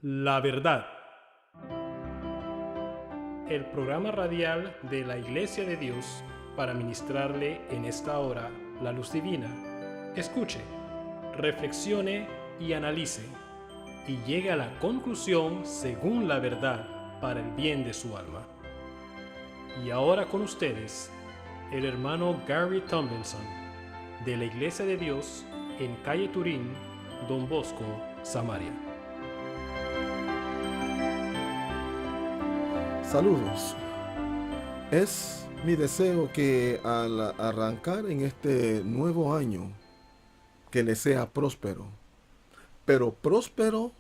La verdad. El programa radial de la Iglesia de Dios para ministrarle en esta hora la luz divina. Escuche, reflexione y analice, y llegue a la conclusión según la verdad para el bien de su alma. Y ahora con ustedes, el hermano Gary Tomlinson, de la Iglesia de Dios en calle Turín, Don Bosco, Samaria. Saludos. Es mi deseo que al arrancar en este nuevo año, que le sea próspero, pero próspero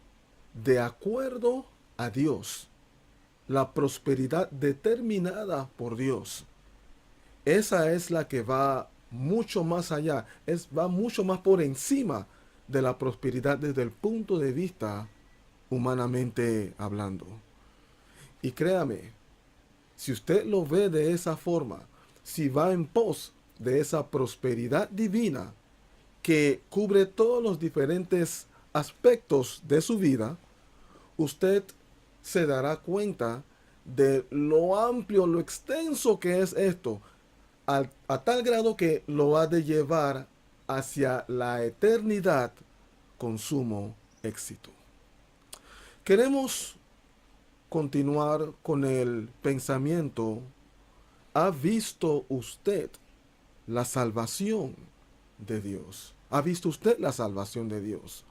de acuerdo a Dios. La prosperidad determinada por Dios. Esa es la que va mucho más allá, va mucho más por encima de la prosperidad desde el punto de vista humanamente hablando. Y créame, si usted lo ve de esa forma, si va en pos de esa prosperidad divina que cubre todos los diferentes aspectos de su vida, usted se dará cuenta de lo amplio, lo extenso que es esto, a tal grado que lo ha de llevar hacia la eternidad con sumo éxito. Queremos continuar con el pensamiento. ¿Ha visto usted la salvación de Dios? ¿Ha visto usted la salvación de Dios?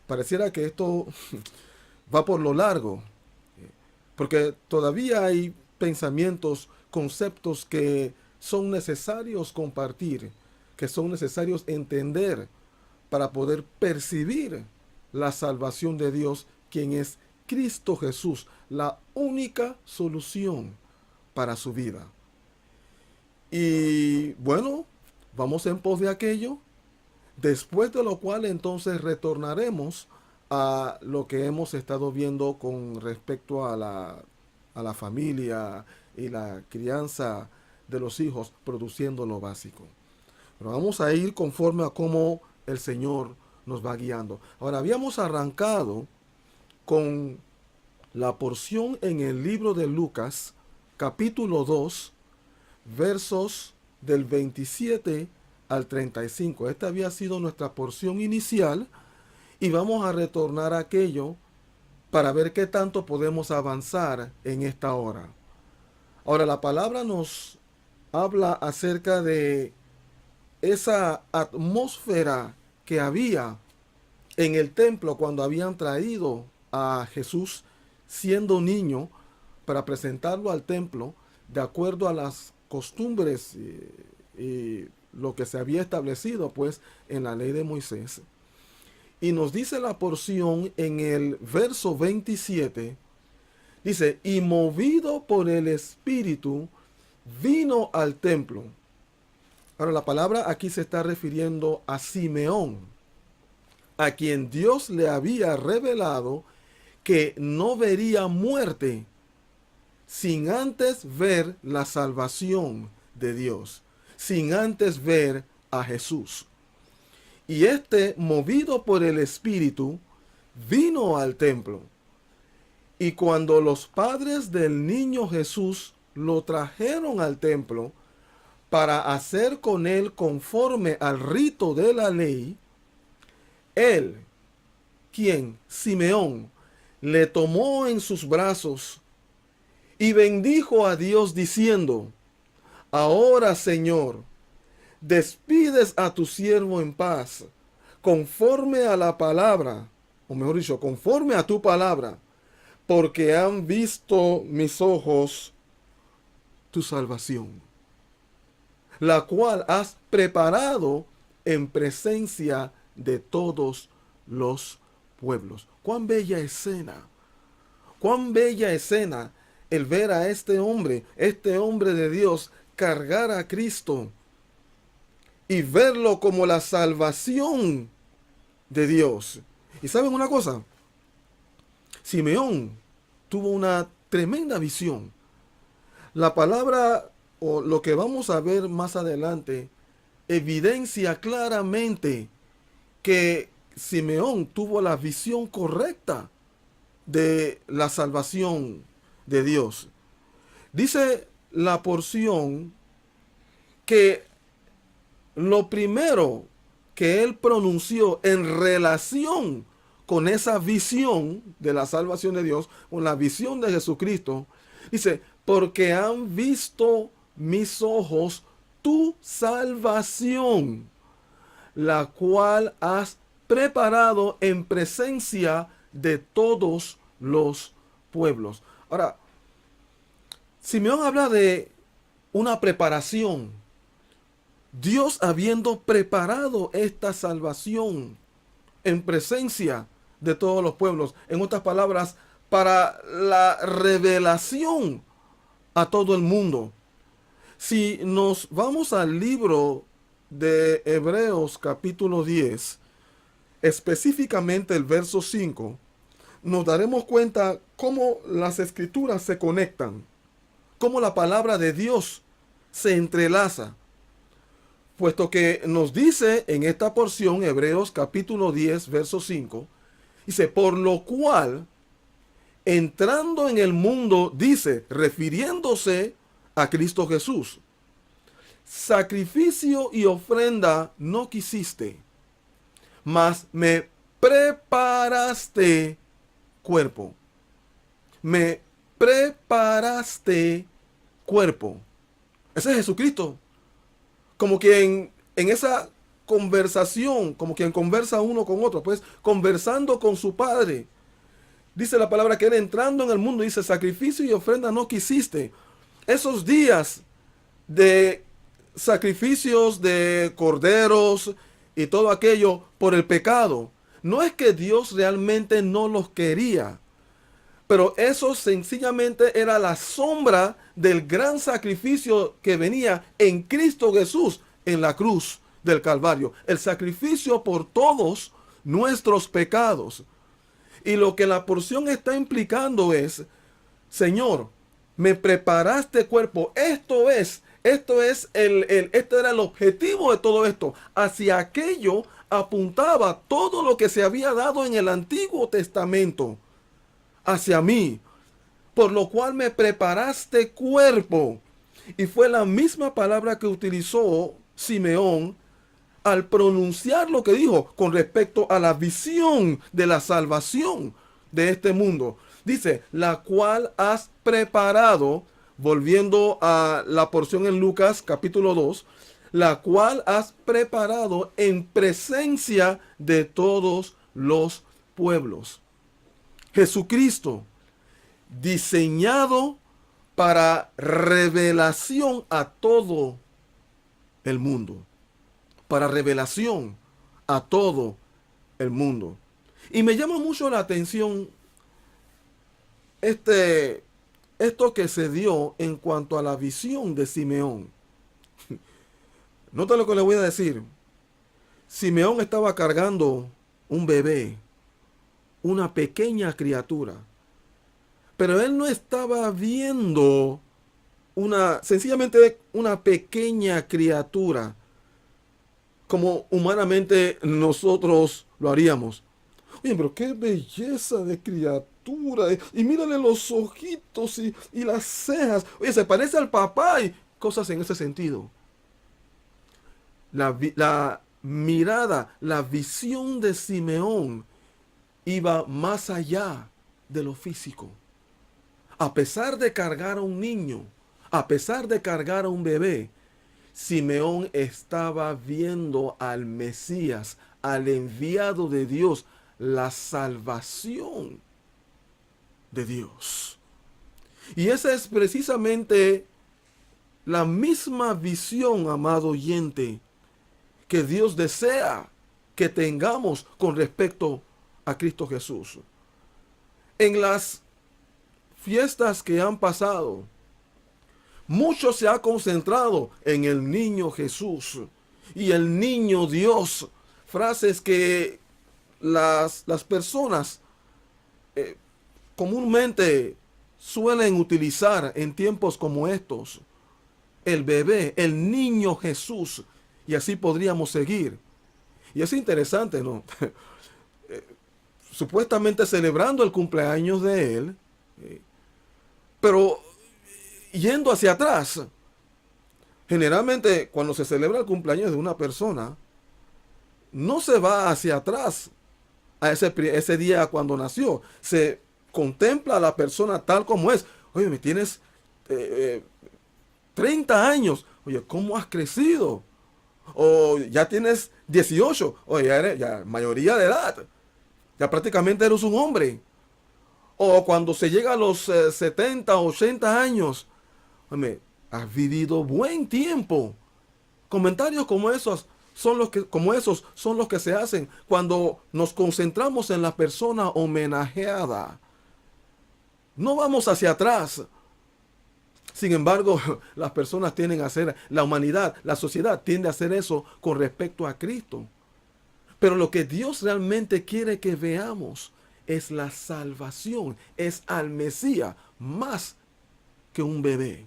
Pareciera que esto va por lo largo, porque todavía hay pensamientos, conceptos que son necesarios compartir, que son necesarios entender para poder percibir la salvación de Dios, quien es Cristo Jesús, la única solución para su vida. Y bueno, vamos en pos de aquello, después de lo cual entonces retornaremos a lo que hemos estado viendo con respecto a la familia y la crianza de los hijos, produciendo lo básico. Pero vamos a ir conforme a cómo el Señor nos va guiando. Ahora, habíamos arrancado con la porción en el libro de Lucas, capítulo 2, versos del 27 al 35. Esta había sido nuestra porción inicial y vamos a retornar a aquello para ver qué tanto podemos avanzar en esta hora. Ahora, la palabra nos habla acerca de esa atmósfera que había en el templo cuando habían traído a Jesús siendo niño para presentarlo al templo de acuerdo a las costumbres y lo que se había establecido pues en la ley de Moisés. Y nos dice la porción en el verso 27, dice, y movido por el Espíritu, vino al templo. Ahora la palabra aquí se está refiriendo a Simeón, a quien Dios le había revelado que no vería muerte sin antes ver la salvación de Dios, sin antes ver a Jesús. Y movido por el Espíritu, vino al templo. Y cuando los padres del niño Jesús lo trajeron al templo para hacer con él conforme al rito de la ley, él, quien, Simeón, le tomó en sus brazos y bendijo a Dios diciendo, ahora, Señor, despides a tu siervo en paz, conforme a la palabra, o mejor dicho, conforme a tu palabra, porque han visto mis ojos tu salvación, la cual has preparado en presencia de todos los pueblos. Cuán bella escena el ver a este hombre de Dios, cargar a Cristo y verlo como la salvación de Dios. Y ¿saben una cosa? Simeón tuvo una tremenda visión. La palabra, o lo que vamos a ver más adelante, evidencia claramente que Simeón tuvo la visión correcta de la salvación de Dios. Dice la porción que lo primero que él pronunció en relación con esa visión de la salvación de Dios, con la visión de Jesucristo, dice, porque han visto mis ojos tu salvación, la cual has preparado en presencia de todos los pueblos. Ahora, Simeón habla de una preparación. Dios habiendo preparado esta salvación en presencia de todos los pueblos. En otras palabras, para la revelación a todo el mundo. Si nos vamos al libro de Hebreos capítulo 10, específicamente el verso 5, nos daremos cuenta cómo las escrituras se conectan, cómo la palabra de Dios se entrelaza. Puesto que nos dice en esta porción, Hebreos capítulo 10, verso 5, dice, por lo cual, entrando en el mundo, dice, refiriéndose a Cristo Jesús, sacrificio y ofrenda no quisiste, mas me preparaste cuerpo. Me preparaste cuerpo. Ese es Jesucristo. Como quien en esa conversación, como quien conversa uno con otro, pues conversando con su Padre. Dice la palabra que él entrando en el mundo, dice, sacrificio y ofrenda no quisiste. Esos días de sacrificios de corderos y todo aquello por el pecado, no es que Dios realmente no los quería, pero eso sencillamente era la sombra del gran sacrificio que venía en Cristo Jesús en la cruz del Calvario. El sacrificio por todos nuestros pecados. Y lo que la porción está implicando es, Señor, me preparaste cuerpo. Esto era el objetivo de todo esto. Hacia aquello apuntaba todo lo que se había dado en el Antiguo Testamento. Hacia mí, por lo cual me preparaste cuerpo. Y fue la misma palabra que utilizó Simeón al pronunciar lo que dijo con respecto a la visión de la salvación de este mundo. Dice, la cual has preparado, volviendo a la porción en Lucas capítulo 2, la cual has preparado en presencia de todos los pueblos. Jesucristo, diseñado para revelación a todo el mundo. Para revelación a todo el mundo. Y me llama mucho la atención esto que se dio en cuanto a la visión de Simeón. Nota lo que le voy a decir. Simeón estaba cargando un bebé, una pequeña criatura. Pero él no estaba viendo sencillamente una pequeña criatura como humanamente nosotros lo haríamos. Oye, pero qué belleza de criatura. Y mírale los ojitos y las cejas. Oye, se parece al papá y cosas en ese sentido. La mirada, la visión de Simeón iba más allá de lo físico. A pesar de cargar a un niño, a pesar de cargar a un bebé, Simeón estaba viendo al Mesías, al enviado de Dios, la salvación de Dios. Y esa es precisamente la misma visión, amado oyente, que Dios desea que tengamos con respecto a Cristo Jesús. En las fiestas que han pasado, mucho se ha concentrado en el niño Jesús y el niño Dios. Frases que las personas comúnmente suelen utilizar en tiempos como estos. El bebé, el niño Jesús. Y así podríamos seguir. Y es interesante, ¿no? supuestamente celebrando el cumpleaños de él, pero yendo hacia atrás. Generalmente cuando se celebra el cumpleaños de una persona, no se va hacia atrás a ese día cuando nació. Se contempla a la persona tal como es. Oye, me tienes 30 años. Oye, ¿cómo has crecido? O ya tienes 18. Oye, ya eres ya mayoría de edad. Ya prácticamente eres un hombre. O cuando se llega a los 70, 80 años. Oye, has vivido buen tiempo. Comentarios como esos son los que se hacen cuando nos concentramos en la persona homenajeada. No vamos hacia atrás. Sin embargo, las personas tienden a hacer, la humanidad, la sociedad tiende a hacer eso con respecto a Cristo. Pero lo que Dios realmente quiere que veamos es la salvación, es al Mesías más que un bebé.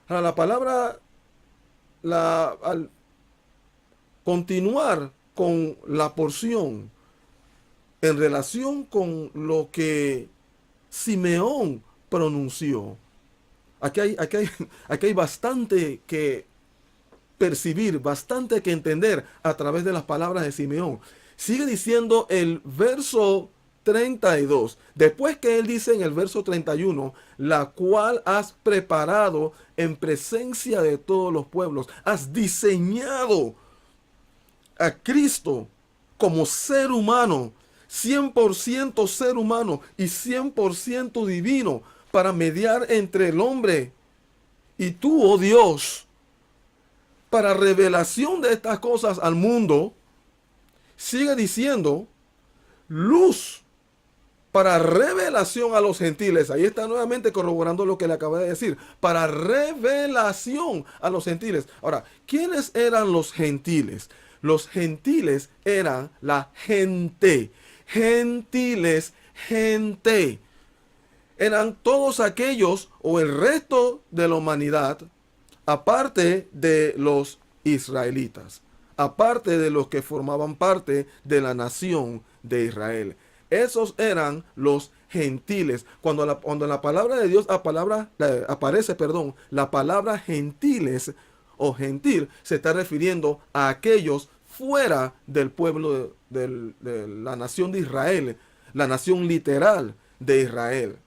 Ahora, la palabra, al continuar con la porción en relación con lo que Simeón pronunció, aquí hay bastante que percibir, bastante que entender a través de las palabras de Simeón. Sigue diciendo el verso 32. Después que él dice en el verso 31, la cual has preparado en presencia de todos los pueblos, has diseñado a Cristo como ser humano, 100% ser humano y 100% divino, para mediar entre el hombre y tú, oh Dios, para revelación de estas cosas al mundo. Sigue diciendo, luz para revelación a los gentiles. Ahí está nuevamente corroborando lo que le acabé de decir. Para revelación a los gentiles. Ahora, ¿quiénes eran los gentiles? Los gentiles eran la gente. Gentiles, gente. Eran todos aquellos o el resto de la humanidad, aparte de los israelitas, aparte de los que formaban parte de la nación de Israel. Esos eran los gentiles. Cuando en la palabra de Dios aparece la palabra gentiles o gentil, se está refiriendo a aquellos fuera del pueblo de la nación de Israel, la nación literal de Israel.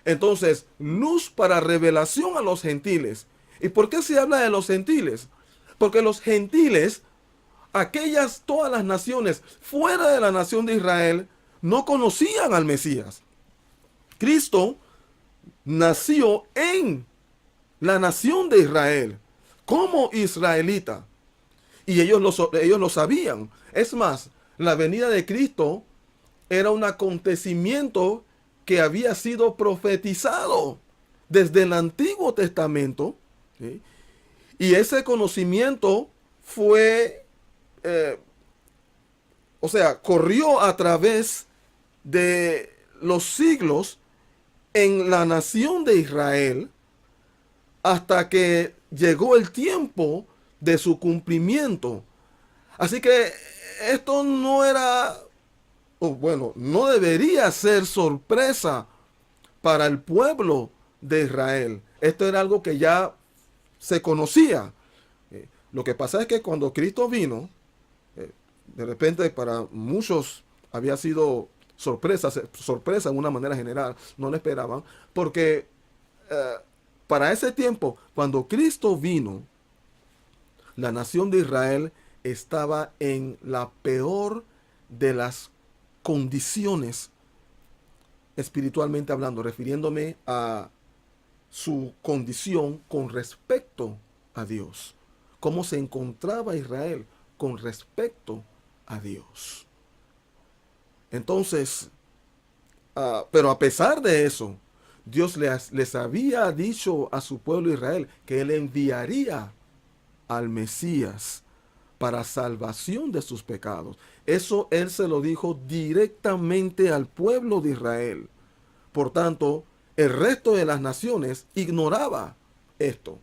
Entonces, luz para revelación a los gentiles. ¿Y por qué se habla de los gentiles? Porque los gentiles, todas las naciones fuera de la nación de Israel, no conocían al Mesías. Cristo nació en la nación de Israel, como israelita. Y ellos lo sabían. Es más, la venida de Cristo era un acontecimiento que había sido profetizado desde el Antiguo Testamento, ¿sí? Y ese conocimiento corrió a través de los siglos en la nación de Israel hasta que llegó el tiempo de su cumplimiento. Así que esto no debería ser sorpresa para el pueblo de Israel. Esto era algo que ya se conocía. Lo que pasa es que cuando Cristo vino, de repente para muchos había sido sorpresa en una manera general, no lo esperaban, porque para ese tiempo, cuando Cristo vino, la nación de Israel estaba en la peor de las condiciones, espiritualmente hablando, refiriéndome a su condición con respecto a Dios. Cómo se encontraba Israel con respecto a Dios. Entonces, pero a pesar de eso, Dios les había dicho a su pueblo Israel que Él enviaría al Mesías para salvación de sus pecados. Eso Él se lo dijo directamente al pueblo de Israel. Por tanto, el resto de las naciones ignoraba esto.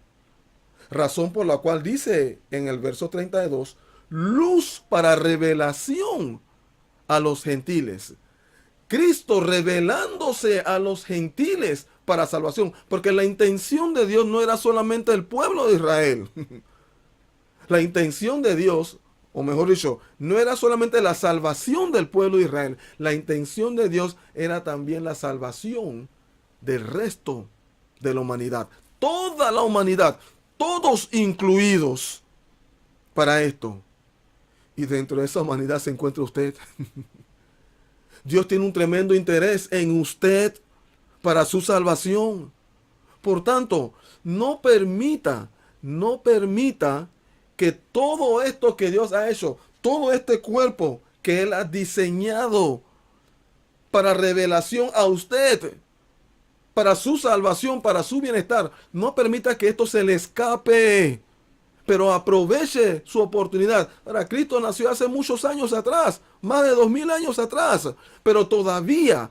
Razón por la cual dice en el verso 32, luz para revelación a los gentiles. Cristo revelándose a los gentiles para salvación, porque la intención de Dios no era solamente el pueblo de Israel. La intención de Dios, o mejor dicho, no era solamente la salvación del pueblo de Israel. La intención de Dios era también la salvación del resto de la humanidad. Toda la humanidad, todos incluidos para esto. Y dentro de esa humanidad se encuentra usted. Dios tiene un tremendo interés en usted para su salvación. Por tanto, no permita que todo esto que Dios ha hecho, todo este cuerpo que Él ha diseñado para revelación a usted, para su salvación, para su bienestar, no permita que esto se le escape, pero aproveche su oportunidad. Ahora, Cristo nació hace muchos años atrás, más de 2000 años atrás, pero todavía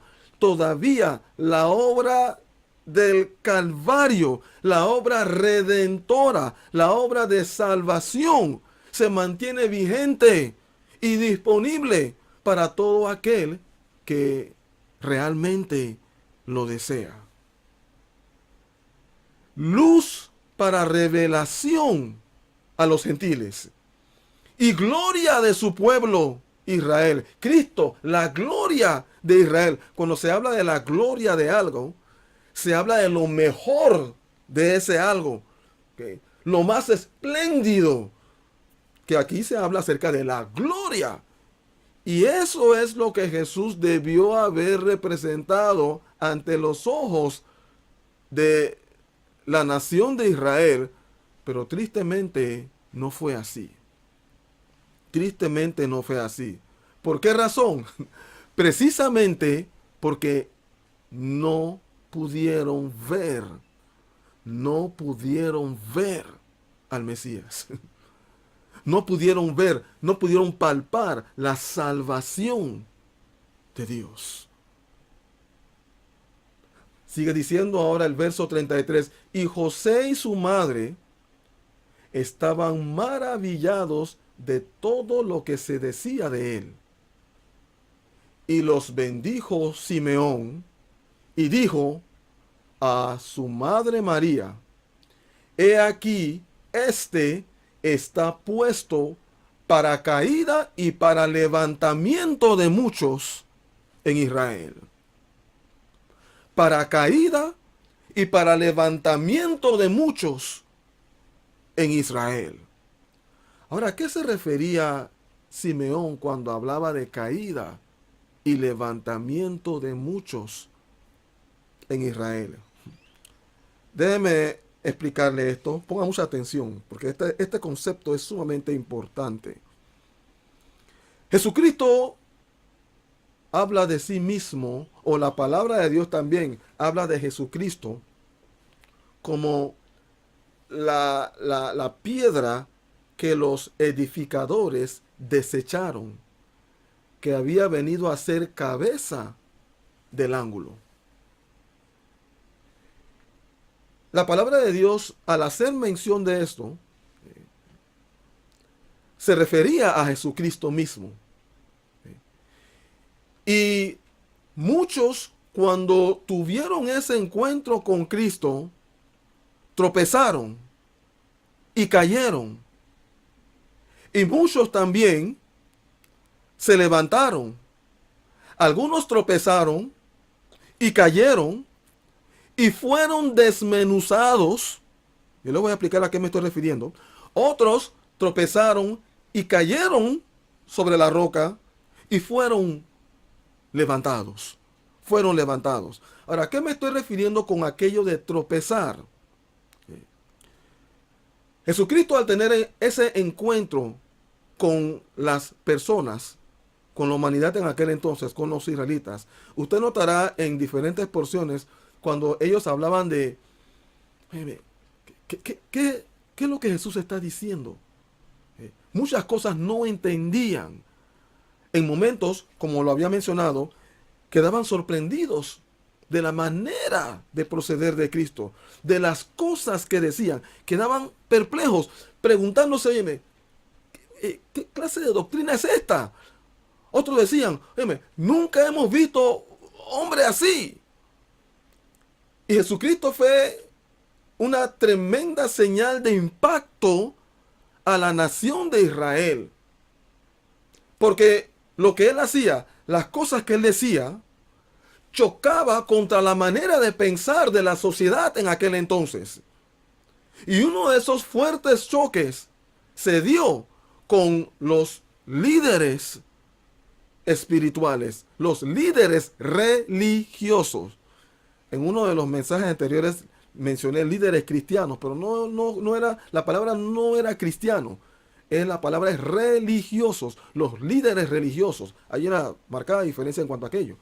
la obra del Calvario, la obra redentora, la obra de salvación se mantiene vigente y disponible para todo aquel que realmente lo desea. Luz para revelación a los gentiles y gloria de su pueblo Israel. Cristo, la gloria de Israel. Cuando se habla de la gloria de algo, se habla de lo mejor de ese algo, ¿okay? Lo más espléndido, que aquí se habla acerca de la gloria. Y eso es lo que Jesús debió haber representado ante los ojos de la nación de Israel, pero tristemente no fue así. Tristemente no fue así. ¿Por qué razón? Precisamente porque no pudieron ver al Mesías. No pudieron ver, no pudieron palpar la salvación de Dios. Sigue diciendo ahora el verso 33, y José y su madre estaban maravillados de todo lo que se decía de él. Y los bendijo Simeón y dijo a su madre María, he aquí, este está puesto para caída y para levantamiento de muchos en Israel. Para caída y para levantamiento de muchos en Israel. Ahora, ¿a qué se refería Simeón cuando hablaba de caída y levantamiento de muchos en Israel? Déjeme explicarle esto. Ponga mucha atención, porque este concepto es sumamente importante. Jesucristo habla de sí mismo, o la palabra de Dios también habla de Jesucristo como la piedra que los edificadores desecharon, que había venido a ser cabeza del ángulo. La palabra de Dios, al hacer mención de esto, se refería a Jesucristo mismo. Y muchos, cuando tuvieron ese encuentro con Cristo, tropezaron y cayeron. Y muchos también se levantaron. Algunos tropezaron y cayeron y fueron desmenuzados. Yo les voy a explicar a qué me estoy refiriendo. Otros tropezaron y cayeron sobre la roca y fueron levantados. Fueron levantados. Ahora, ¿a qué me estoy refiriendo con aquello de tropezar? Jesucristo, al tener ese encuentro con las personas, con la humanidad en aquel entonces, con los israelitas, usted notará en diferentes porciones cuando ellos hablaban de ¿qué es lo que Jesús está diciendo? Muchas cosas no entendían. En momentos, como lo había mencionado, quedaban sorprendidos de la manera de proceder de Cristo, de las cosas que decían. Quedaban perplejos, preguntándose, ¿qué clase de doctrina es esta? Otros decían, óyeme, nunca hemos visto hombre así. Y Jesucristo fue una tremenda señal de impacto a la nación de Israel. Porque lo que él hacía, las cosas que él decía, chocaba contra la manera de pensar de la sociedad en aquel entonces. Y uno de esos fuertes choques se dio con los líderes espirituales, los líderes religiosos. En uno de los mensajes anteriores mencioné líderes cristianos, pero no era, la palabra no era cristiano, la palabra es religiosos, los líderes religiosos. Hay una marcada diferencia en cuanto a aquello.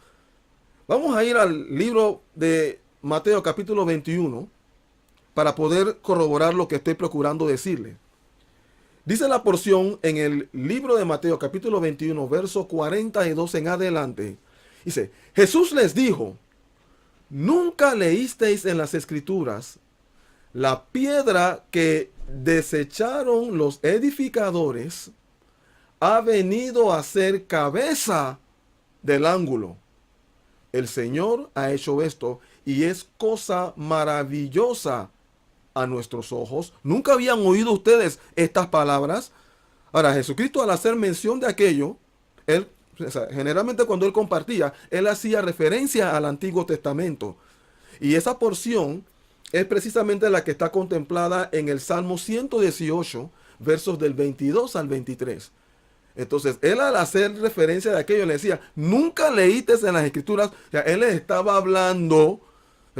Vamos a ir al libro de Mateo capítulo 21 para poder corroborar lo que estoy procurando decirle. Dice la porción en el libro de Mateo capítulo 21, verso 42 en adelante. Dice, Jesús les dijo, ¿nunca leísteis en las escrituras la piedra que desecharon los edificadores ha venido a ser cabeza del ángulo? El Señor ha hecho esto y es cosa maravillosa a nuestros ojos. ¿Nunca habían oído ustedes estas palabras? Ahora, Jesucristo, al hacer mención de aquello, él, generalmente cuando él compartía, él hacía referencia al Antiguo Testamento. Y esa porción es precisamente la que está contemplada en el Salmo 118, versos del 22 al 23. Entonces, él al hacer referencia de aquello le decía, nunca leíste en las escrituras. O sea, él les estaba hablando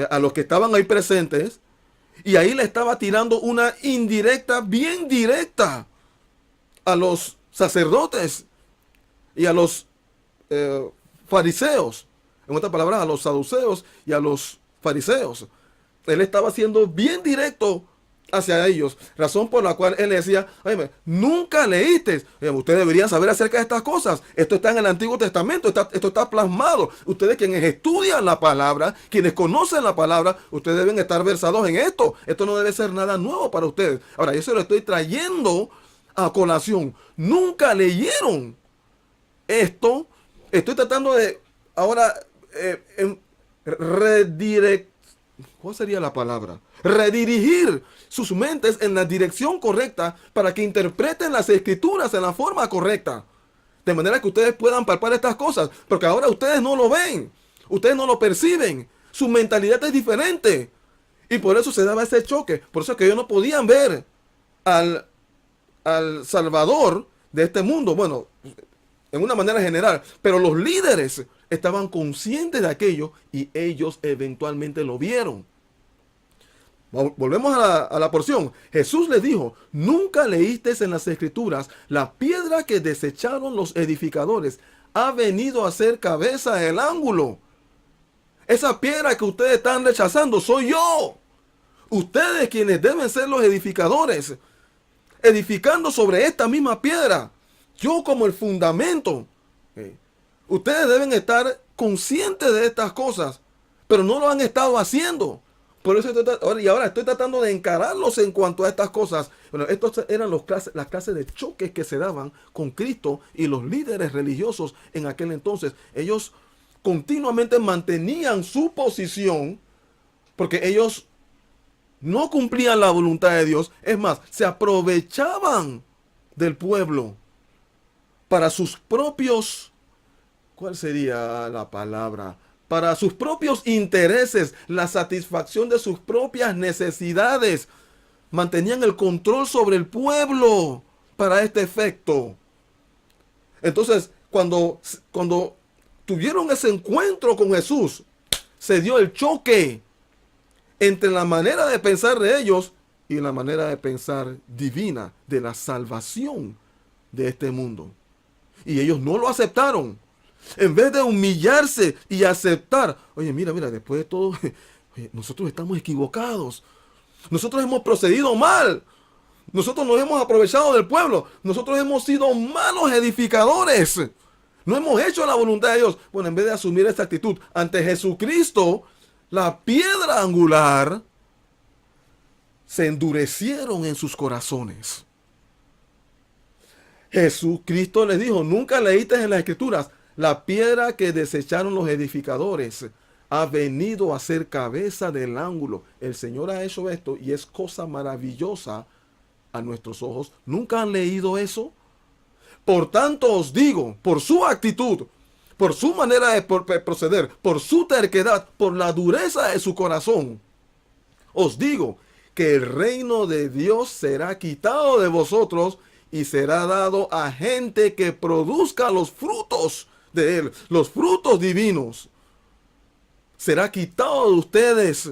a los que estaban ahí presentes y ahí le estaba tirando una indirecta, bien directa a los sacerdotes y a los fariseos. En otras palabras, a los saduceos y a los fariseos. Él estaba siendo bien directo hacia ellos, razón por la cual él decía, oye, nunca leíste, ustedes deberían saber acerca de estas cosas, esto está en el Antiguo Testamento, esto está plasmado, ustedes quienes estudian la palabra, quienes conocen la palabra, ustedes deben estar versados en esto no debe ser nada nuevo para ustedes. Ahora, yo se lo estoy trayendo a colación, nunca leyeron esto, estoy tratando de ahora ¿cuál sería la palabra? Redirigir sus mentes en la dirección correcta para que interpreten las escrituras en la forma correcta. De manera que ustedes puedan palpar estas cosas. Porque ahora ustedes no lo ven. Ustedes no lo perciben. Su mentalidad es diferente. Y por eso se daba ese choque. Por eso es que ellos no podían ver al Salvador de este mundo. Bueno, en una manera general. Pero los líderes estaban conscientes de aquello y ellos eventualmente lo vieron. Volvemos a la porción. Jesús les dijo, ¿nunca leísteis en las escrituras la piedra que desecharon los edificadores ha venido a ser cabeza del ángulo? Esa piedra que ustedes están rechazando soy yo. Ustedes quienes deben ser los edificadores, edificando sobre esta misma piedra. Yo como el fundamento. Ustedes deben estar conscientes de estas cosas, pero no lo han estado haciendo. Por eso ahora estoy tratando de encararlos en cuanto a estas cosas. Bueno, estos eran las clases de choques que se daban con Cristo y los líderes religiosos en aquel entonces. Ellos continuamente mantenían su posición porque ellos no cumplían la voluntad de Dios. Es más, se aprovechaban del pueblo para sus propios, ¿cuál sería la palabra? Para sus propios intereses, la satisfacción de sus propias necesidades. Mantenían el control sobre el pueblo para este efecto. Entonces, cuando tuvieron ese encuentro con Jesús, se dio el choque entre la manera de pensar de ellos y la manera de pensar divina de la salvación de este mundo. Y ellos no lo aceptaron. En vez de humillarse y aceptar, oye, mira, después de todo, oye, nosotros estamos equivocados. Nosotros hemos procedido mal. Nosotros nos hemos aprovechado del pueblo. Nosotros hemos sido malos edificadores. No hemos hecho la voluntad de Dios. Bueno, en vez de asumir esta actitud ante Jesucristo, la piedra angular, se endurecieron en sus corazones. Jesucristo les dijo, nunca leíste en las Escrituras, la piedra que desecharon los edificadores ha venido a ser cabeza del ángulo. El Señor ha hecho esto y es cosa maravillosa a nuestros ojos. ¿Nunca han leído eso? Por tanto os digo, por su actitud, por su manera de proceder, por su terquedad, por la dureza de su corazón, os digo que el reino de Dios será quitado de vosotros y será dado a gente que produzca los frutos de él, los frutos divinos. Será quitado de ustedes.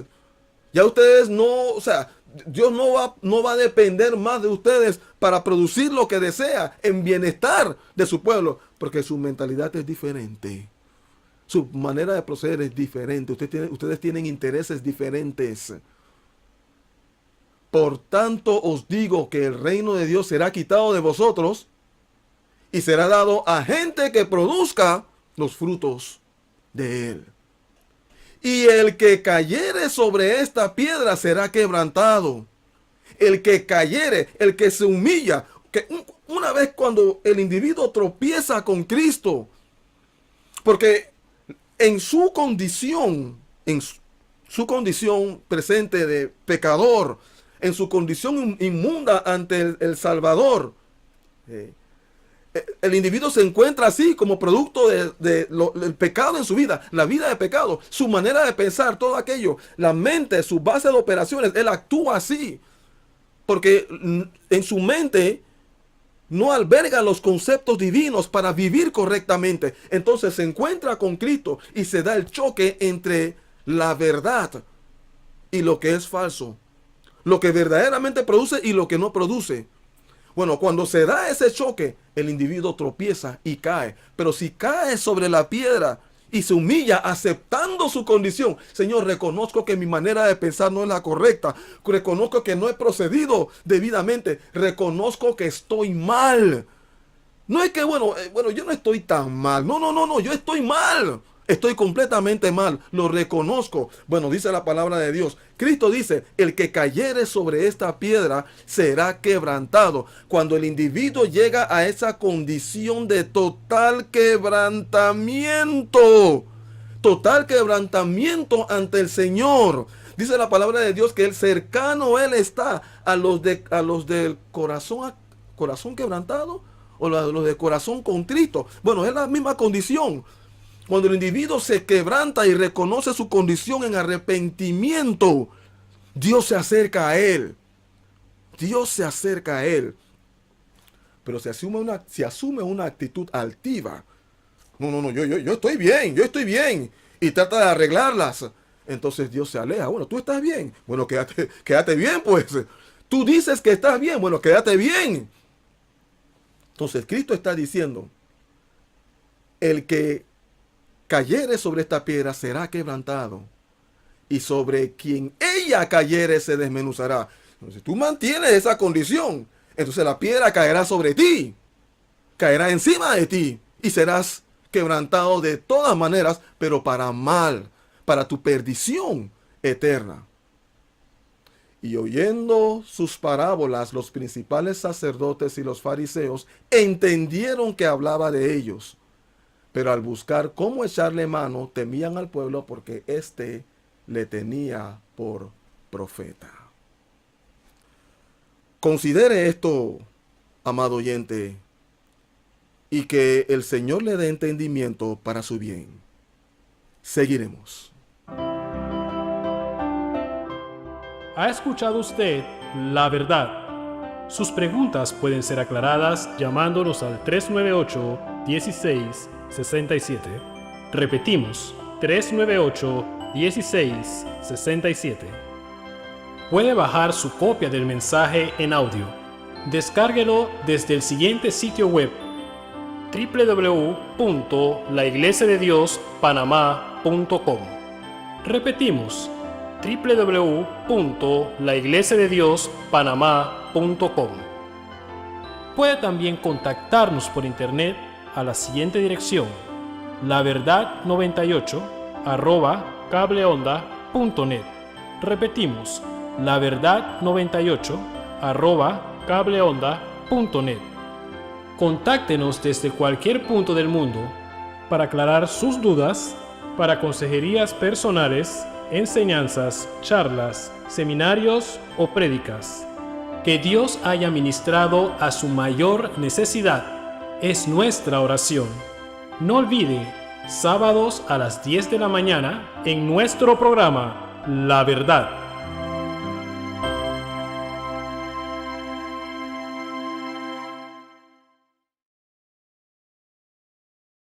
Ya ustedes no, o sea, Dios no va a depender más de ustedes para producir lo que desea en bienestar de su pueblo, porque su mentalidad es diferente. Su manera de proceder es diferente. Ustedes tienen intereses diferentes. Por tanto os digo que el reino de Dios será quitado de vosotros y será dado a gente que produzca los frutos de él. Y el que cayere sobre esta piedra será quebrantado. El que cayere, el que se humilla, que una vez cuando el individuo tropieza con Cristo, porque en su condición presente de pecador, en su condición inmunda ante el Salvador, el individuo se encuentra así como producto del pecado en su vida, la vida de pecado, su manera de pensar, todo aquello, la mente, su base de operaciones, él actúa así, porque en su mente no alberga los conceptos divinos para vivir correctamente. Entonces se encuentra con Cristo y se da el choque entre la verdad y lo que es falso, lo que verdaderamente produce y lo que no produce. Bueno, cuando se da ese choque, el individuo tropieza y cae. Pero si cae sobre la piedra y se humilla aceptando su condición, Señor, reconozco que mi manera de pensar no es la correcta. Reconozco que no he procedido debidamente. Reconozco que estoy mal. No es que, bueno, yo no estoy tan mal. No, yo estoy mal. Estoy completamente mal, lo reconozco. Bueno, dice la palabra de Dios. Cristo dice, el que cayere sobre esta piedra será quebrantado. Cuando el individuo llega a esa condición de total quebrantamiento ante el Señor. Dice la palabra de Dios que el cercano Él está a los del corazón quebrantado o a los de corazón contrito. Bueno, es la misma condición. Cuando el individuo se quebranta y reconoce su condición en arrepentimiento, Dios se acerca a él. Dios se acerca a él. Pero si asume una actitud altiva, yo estoy bien, y trata de arreglarlas, entonces Dios se aleja. Bueno, tú estás bien. Bueno, quédate bien, pues. Tú dices que estás bien. Bueno, quédate bien. Entonces Cristo está diciendo, el que cayere sobre esta piedra será quebrantado, y sobre quien ella cayere se desmenuzará. Entonces, si tú mantienes esa condición, entonces la piedra caerá sobre ti, caerá encima de ti, y serás quebrantado de todas maneras, pero para mal, para tu perdición eterna. Y oyendo sus parábolas, los principales sacerdotes y los fariseos entendieron que hablaba de ellos. Pero al buscar cómo echarle mano, temían al pueblo porque éste le tenía por profeta. Considere esto, amado oyente, y que el Señor le dé entendimiento para su bien. Seguiremos. ¿Ha escuchado usted la verdad? Sus preguntas pueden ser aclaradas llamándonos al 398-1667. Repetimos, 398-1667. Puede bajar su copia del mensaje en audio. Descárguelo desde el siguiente sitio web: www.laiglesiadediospanamá.com. Repetimos, www.laiglesiadediospanamá.com. Puede también contactarnos por internet a la siguiente dirección: laverdad98@cableonda.net. Repetimos, laverdad98@cableonda.net. Contáctenos desde cualquier punto del mundo para aclarar sus dudas, para consejerías personales, enseñanzas, charlas, seminarios o prédicas. Que Dios haya ministrado a su mayor necesidad es nuestra oración. No olvide, sábados a las 10 de la mañana en nuestro programa La Verdad.